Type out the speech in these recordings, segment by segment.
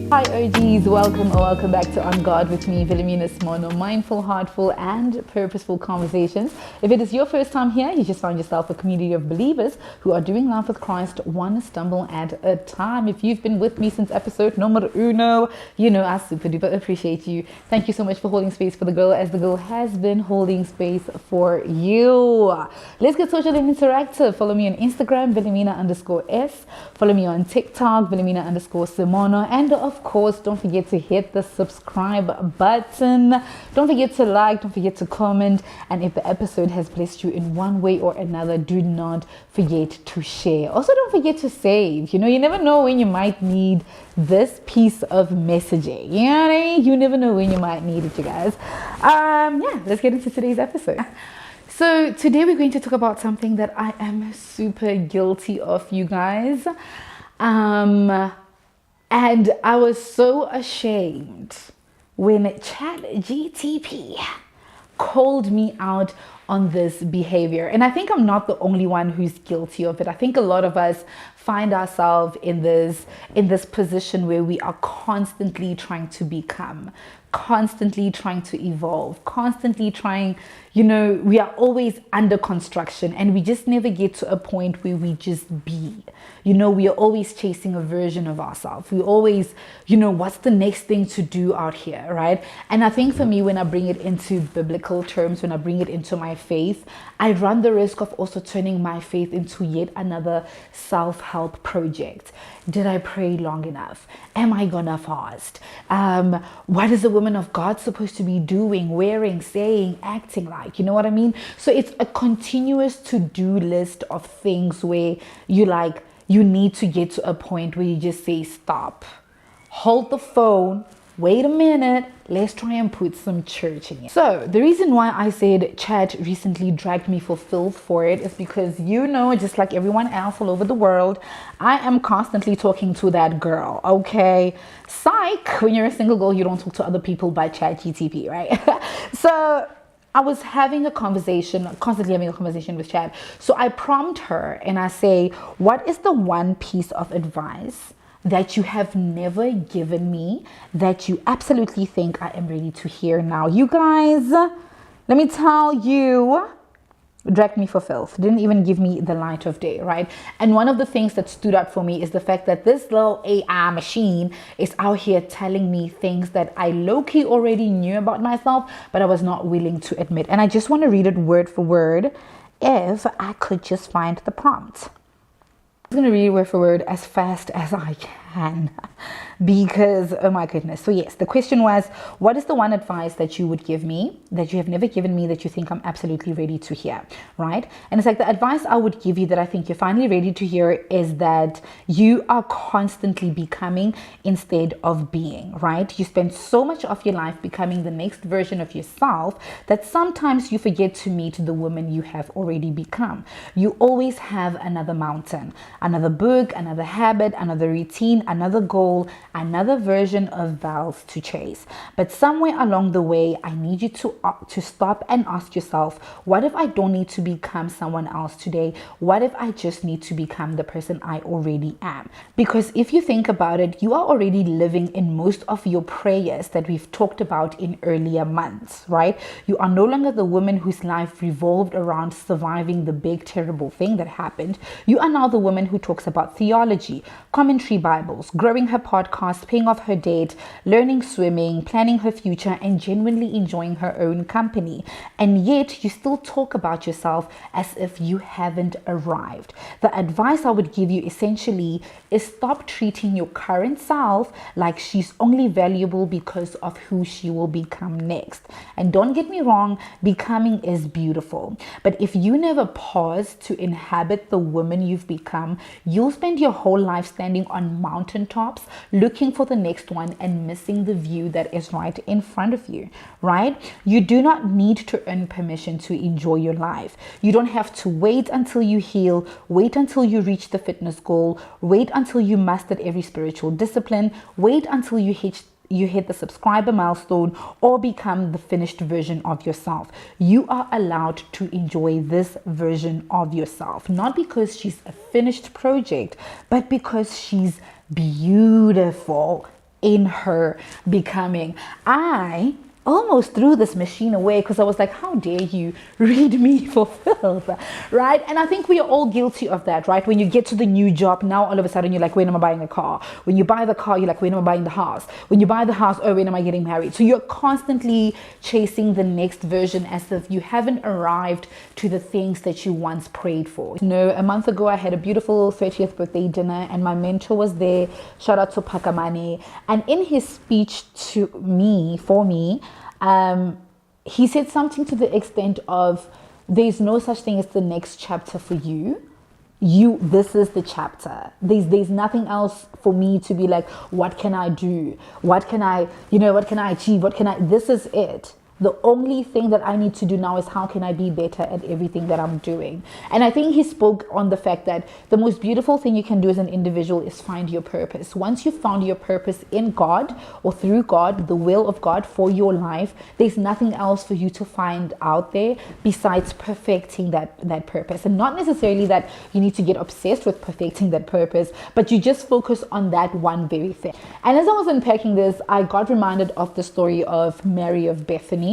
Hi OGs, welcome or welcome back to On God with me, Wilhelmina Simono, mindful, heartful and purposeful conversations. If it is your first time here, you just found yourself a community of believers who are doing life with Christ one stumble at a time. If you've been with me since episode numero uno, you know I super duper appreciate you. Thank you so much for holding space for the girl as the girl has been holding space for you. Let's get social and interactive. Follow me on Instagram, Wilhelmina_S. Follow me on TikTok, Wilhelmina_Simono. And of course, don't forget to hit the subscribe button. Don't forget to like, don't forget to comment. And if the episode has blessed you in one way or another, do not forget to share. Also, don't forget to save. You know, you never know when you might need this piece of messaging. You know what I mean? You never know when you might need it, you guys. Yeah, let's get into today's episode. So today we're going to talk about something that I am super guilty of, you guys. And I was so ashamed when ChatGTP called me out on this behavior. And I think I'm not the only one who's guilty of it. I think a lot of us find ourselves in this position where we are constantly trying to become, constantly trying to evolve, constantly trying, you know, we are always under construction and we just never get to a point where we just be. You know, we are always chasing a version of ourselves. We always, you know, what's the next thing to do out here, right? And I think for me, when I bring it into biblical terms, when I bring it into my faith, I run the risk of also turning my faith into yet another self-help project. Did I pray long enough? Am I gonna fast? What is a woman of God supposed to be doing, wearing, saying, acting like? You know what I mean? So it's a continuous to-do list of things where you need to get to a point where you just say, stop, hold the phone, wait a minute, let's try and put some church in it. So the reason why I said Chat recently dragged me for filth for it is because, you know, just like everyone else all over the world, I am constantly talking to that girl, okay? Psych, when you're a single girl, you don't talk to other people by ChatGTP, right? So I was having a conversation, constantly having a conversation with Chat. So I prompt her and I say, what is the one piece of advice that you have never given me that you absolutely think I am ready to hear now? You guys, let me tell you, dragged me for filth. Didn't even give me the light of day, right? And one of the things that stood out for me is the fact that this little AI machine is out here telling me things that I low-key already knew about myself, but I was not willing to admit. And I just want to read it word for word if I could just find the prompt. I'm going to read word for word as fast as I can because, oh my goodness. So yes, the question was, what is the one advice that you would give me that you have never given me that you think I'm absolutely ready to hear, right? And it's like the advice I would give you that I think you're finally ready to hear is that you are constantly becoming instead of being, right? You spend so much of your life becoming the next version of yourself that sometimes you forget to meet the woman you have already become. You always have another mountain, another book, another habit, another routine, another goal, another version of vows to chase. But somewhere along the way, I need you to stop and ask yourself, what if I don't need to become someone else today? What if I just need to become the person I already am? Because if you think about it, you are already living in most of your prayers that we've talked about in earlier months, right? You are no longer the woman whose life revolved around surviving the big, terrible thing that happened. You are now the woman who talks about theology, commentary Bibles, growing her podcast, paying off her date, learning swimming, planning her future, and genuinely enjoying her own company. And yet you still talk about yourself as if you haven't arrived. The advice I would give you essentially is stop treating your current self like she's only valuable because of who she will become next. And don't get me wrong, becoming is beautiful. But if you never pause to inhabit the woman you've become, you'll spend your whole life standing on mountaintops looking for the next one and missing the view that is right in front of you, right? You do not need to earn permission to enjoy your life. You don't have to wait until you heal, wait until you reach the fitness goal, wait until you mastered every spiritual discipline, wait until you hit the subscriber milestone or become the finished version of yourself. You are allowed to enjoy this version of yourself, not because she's a finished project, but because she's beautiful in her becoming. I almost threw this machine away because I was like, how dare you read me for filth, right? And I think we are all guilty of that, right? When you get to the new job, now all of a sudden you're like, when am I buying a car? When you buy the car, you're like, when am I buying the house? When you buy the house, oh, when am I getting married? So you're constantly chasing the next version as if you haven't arrived to the things that you once prayed for. You know, a month ago, I had a beautiful 30th birthday dinner and my mentor was there. Shout out to Pakamani. And in his speech to me, for me, he said something to the extent of, there's no such thing as the next chapter for you. This is the chapter. There's nothing else for me to be like, what can I do? What can I achieve? This is it. The only thing that I need to do now is how can I be better at everything that I'm doing? And I think he spoke on the fact that the most beautiful thing you can do as an individual is find your purpose. Once you've found your purpose in God or through God, the will of God for your life, there's nothing else for you to find out there besides perfecting that purpose. And not necessarily that you need to get obsessed with perfecting that purpose, but you just focus on that one very thing. And as I was unpacking this, I got reminded of the story of Mary of Bethany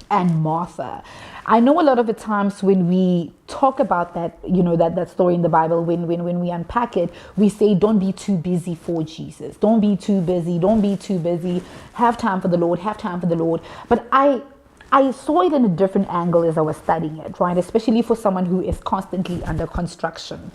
and Martha. I know a lot of the times when we talk about that, that story in the Bible, when we unpack it, we say, don't be too busy for Jesus. Don't be too busy. Don't be too busy. Have time for the Lord. Have time for the Lord. But I saw it in a different angle as I was studying it, right? Especially for someone who is constantly under construction.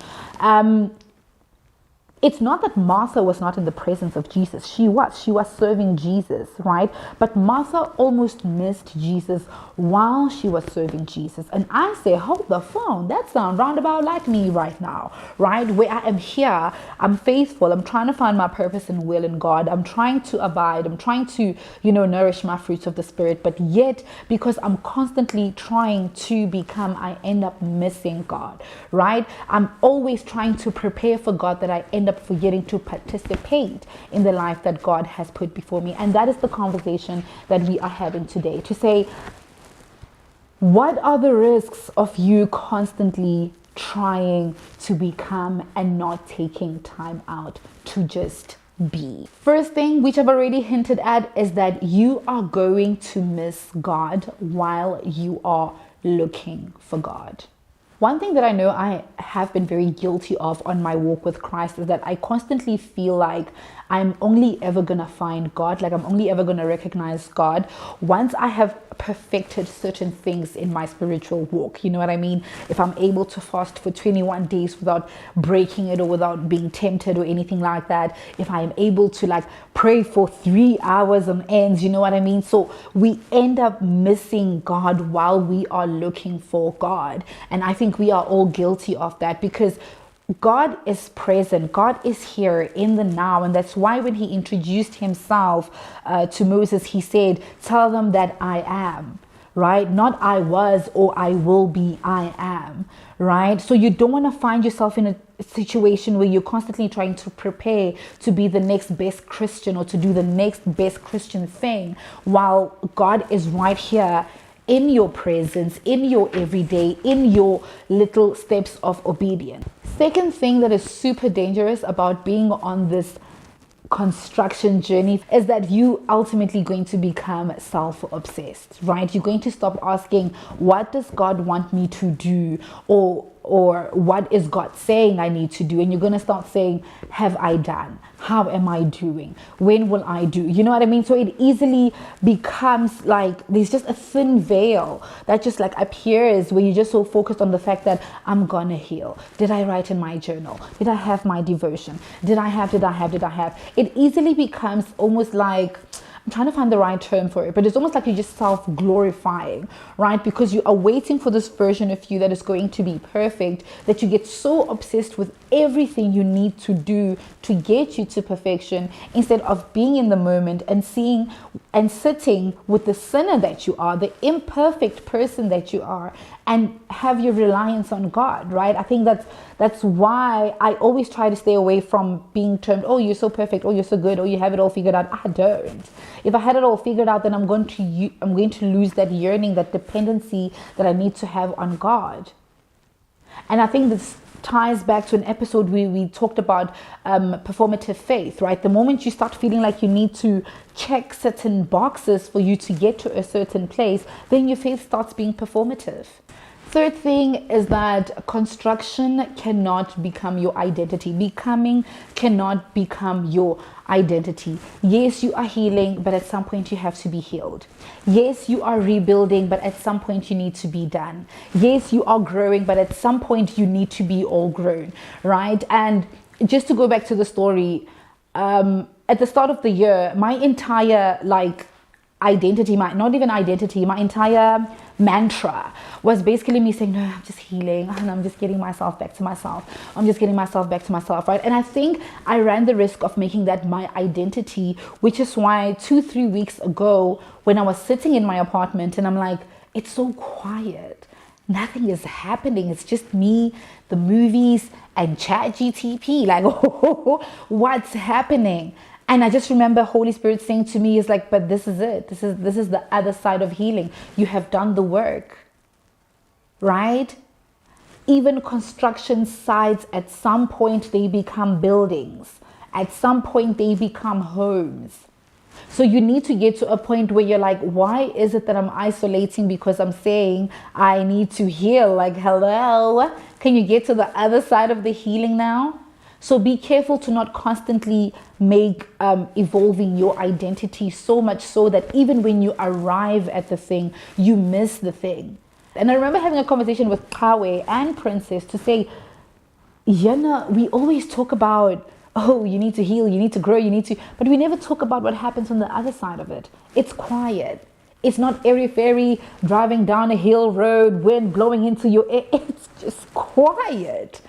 It's not that Martha was not in the presence of Jesus. She was serving Jesus, right? But Martha almost missed Jesus while she was serving Jesus. And I say, hold the phone. That sounds roundabout like me right now, right? Where I am here, I'm faithful. I'm trying to find my purpose and will in God. I'm trying to abide. I'm trying to, nourish my fruits of the Spirit. But yet, because I'm constantly trying to become, I end up missing God, right? I'm always trying to prepare for God that I end up forgetting to participate in the life that God has put before me. And that is the conversation that we are having today, to say, what are the risks of you constantly trying to become and not taking time out to just be? First thing, which I've already hinted at, is that you are going to miss God while you are looking for God. One thing that I know I have been very guilty of on my walk with Christ is that I constantly feel like I'm only ever going to find God, like I'm only ever going to recognize God once I have perfected certain things in my spiritual walk. You know what I mean? If I'm able to fast for 21 days without breaking it or without being tempted or anything like that. If I am able to pray for 3 hours on ends, you know what I mean? So we end up missing God while we are looking for God. And I think we are all guilty of that because God is present. God is here in the now. And that's why when he introduced himself to Moses, he said, tell them that I am, right? Not I was or I will be, I am, right? So you don't want to find yourself in a situation where you're constantly trying to prepare to be the next best Christian or to do the next best Christian thing while God is right here in your presence, in your everyday, in your little steps of obedience. Second thing that is super dangerous about being on this construction journey is that you ultimately going to become self-obsessed, right? You're going to stop asking, what does God want me to do? Or what is God saying I need to do? And you're going to start saying, have I done? How am I doing? When will I do? You know what I mean? So it easily becomes like there's just a thin veil that just appears where you're just so focused on the fact that I'm gonna heal. Did I write in my journal? Did I have my devotion? Did I have? It easily becomes almost like, I'm trying to find the right term for it, but it's almost like you're just self-glorifying, right? Because you are waiting for this version of you that is going to be perfect, that you get so obsessed with everything you need to do to get you to perfection, instead of being in the moment and seeing and sitting with the sinner that you are, the imperfect person that you are, and have your reliance on God, right? I think that's why I always try to stay away from being termed, oh, you're so perfect, oh, you're so good, oh, you have it all figured out. I don't. If I had it all figured out, then I'm going to lose that yearning, that dependency that I need to have on God. And I think ties back to an episode where we talked about performative faith, right? The moment you start feeling like you need to check certain boxes for you to get to a certain place, then your faith starts being performative. Third thing is that construction cannot become your identity. Becoming cannot become your identity. Yes, you are healing, but at some point you have to be healed. Yes, you are rebuilding, but at some point you need to be done. Yes, you are growing, but at some point you need to be all grown, right? And just to go back to the story, at the start of the year, my entire identity, my entire mantra was basically me saying, no, I'm just healing and I'm just getting myself back to myself. I'm just getting myself back to myself, right? And I think I ran the risk of making that my identity, which is why 2-3 weeks ago, when I was sitting in my apartment and I'm like, it's so quiet, nothing is happening, it's just me, the movies, and ChatGTP. Like, what's happening? And I just remember Holy Spirit saying to me, is like, but this is it. This is the other side of healing. You have done the work, right? Even construction sites, at some point they become buildings. At some point they become homes. So you need to get to a point where you're like, why is it that I'm isolating? Because I'm saying I need to heal. Like, hello, can you get to the other side of the healing now? So be careful to not constantly make evolving your identity so much so that even when you arrive at the thing, you miss the thing. And I remember having a conversation with Kawe and Princess to say, Yana, we always talk about, oh, you need to heal, you need to grow, but we never talk about what happens on the other side of it. It's quiet. It's not airy-fairy driving down a hill road, wind blowing into your ear. It's just quiet.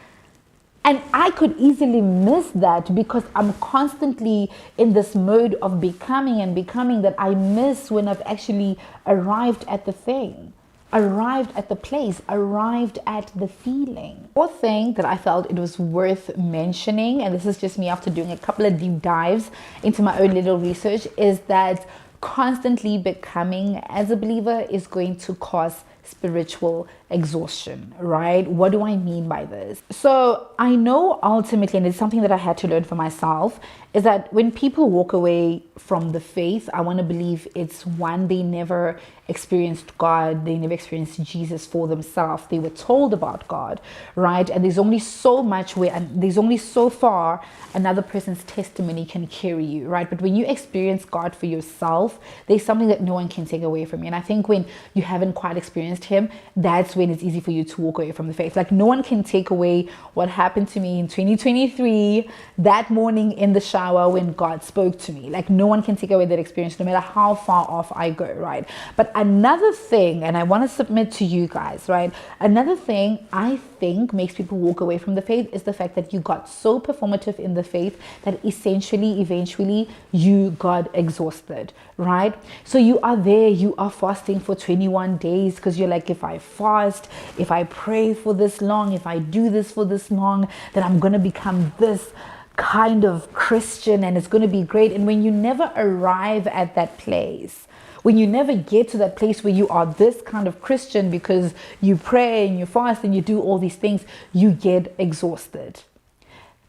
And I could easily miss that because I'm constantly in this mode of becoming that I miss when I've actually arrived at the thing, arrived at the place, arrived at the feeling. Fourth thing that I felt it was worth mentioning, and this is just me after doing a couple of deep dives into my own little research, is that constantly becoming as a believer is going to cause spiritual exhaustion, right? What do I mean by this? So I know ultimately, and it's something that I had to learn for myself, is that when people walk away from the faith, I want to believe it's one, they never experienced God, they never experienced Jesus for themselves. They were told about God, right? And there's only so much and there's only so far another person's testimony can carry you, right? But when you experience God for yourself, there's something that no one can take away from you. And I think when you haven't quite experienced Him, that's when it's easy for you to walk away from the faith. Like, no one can take away what happened to me in 2023 that morning in the shower when God spoke to me. Like, no one can take away that experience, no matter how far off I go, right? But another thing, and I want to submit to you guys, right? Another thing I think makes people walk away from the faith is the fact that you got so performative in the faith that eventually you got exhausted, right? So you are there, you are fasting for 21 days because you're like, if I fast, if I pray for this long, if I do this for this long, then I'm going to become this kind of Christian and it's going to be great. And when you never arrive at that place, when you never get to that place where you are this kind of Christian because you pray and you fast and you do all these things, you get exhausted.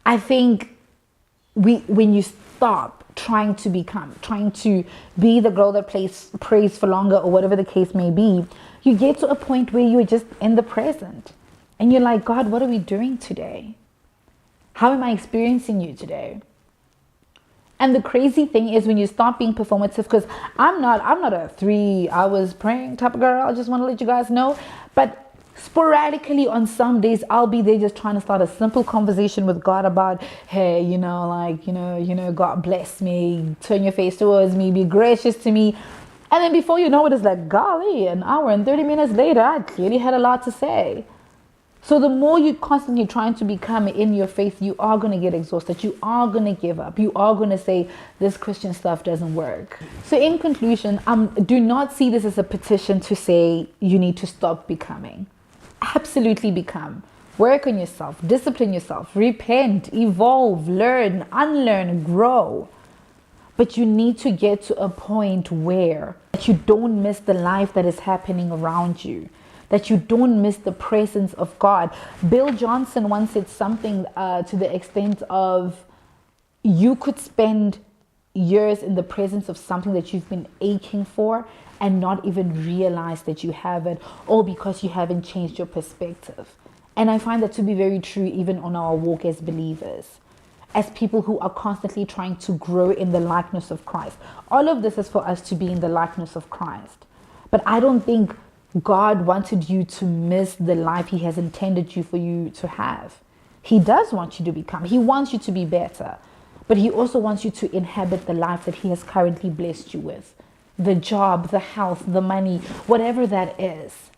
I think when you stop trying to be the girl that prays for longer or whatever the case may be, you get to a point where you're just in the present and you're like, God, what are we doing today? How am I experiencing you today? And the crazy thing is when you start being performative, because I'm not a 3 hours praying type of girl, I just want to let you guys know, but sporadically on some days I'll be there just trying to start a simple conversation with God about, hey, God bless me, turn your face towards me, be gracious to me. And then before you know it, it's like, golly, an hour and 30 minutes later, I clearly had a lot to say. So the more you constantly trying to become in your faith, you are going to get exhausted. You are going to give up. You are going to say, this Christian stuff doesn't work. So in conclusion, do not see this as a petition to say you need to stop becoming. Absolutely become. Work on yourself. Discipline yourself. Repent. Evolve. Learn. Unlearn. Grow. But you need to get to a point where you don't miss the life that is happening around you. that you don't miss the presence of God. Bill Johnson once said something to the extent of, you could spend years in the presence of something that you've been aching for and not even realize that you have it, all because you haven't changed your perspective. And I find that to be very true even on our walk as believers, as people who are constantly trying to grow in the likeness of Christ. All of this is for us to be in the likeness of Christ. But I don't think God wanted you to miss the life He has intended you for you to have. He does want you to become. He wants you to be better. But He also wants you to inhabit the life that He has currently blessed you with. The job, the health, the money, whatever that is.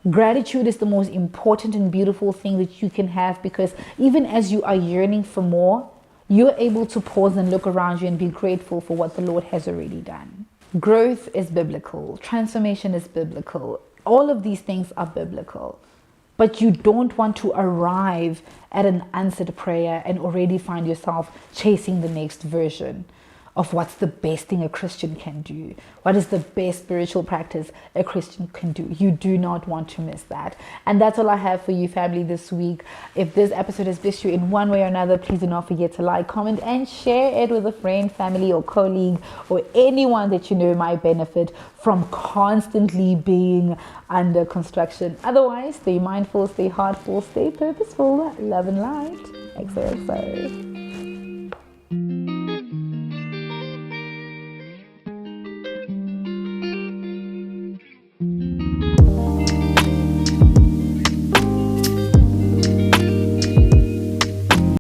Gratitude is the most important and beautiful thing that you can have, because even as you are yearning for more, you're able to pause and look around you and be grateful for what the Lord has already done. Growth is biblical. Transformation is biblical. All of these things are biblical. But you don't want to arrive at an answered prayer and already find yourself chasing the next version of what's the best thing a Christian can do. What is the best spiritual practice a Christian can do? You do not want to miss that. And that's all I have for you, family, this week. If this episode has blessed you in one way or another, please do not forget to like, comment, and share it with a friend, family, or colleague, or anyone that you know might benefit from constantly being under construction. Otherwise, stay mindful, stay heartful, stay purposeful. Love and light. XOXO.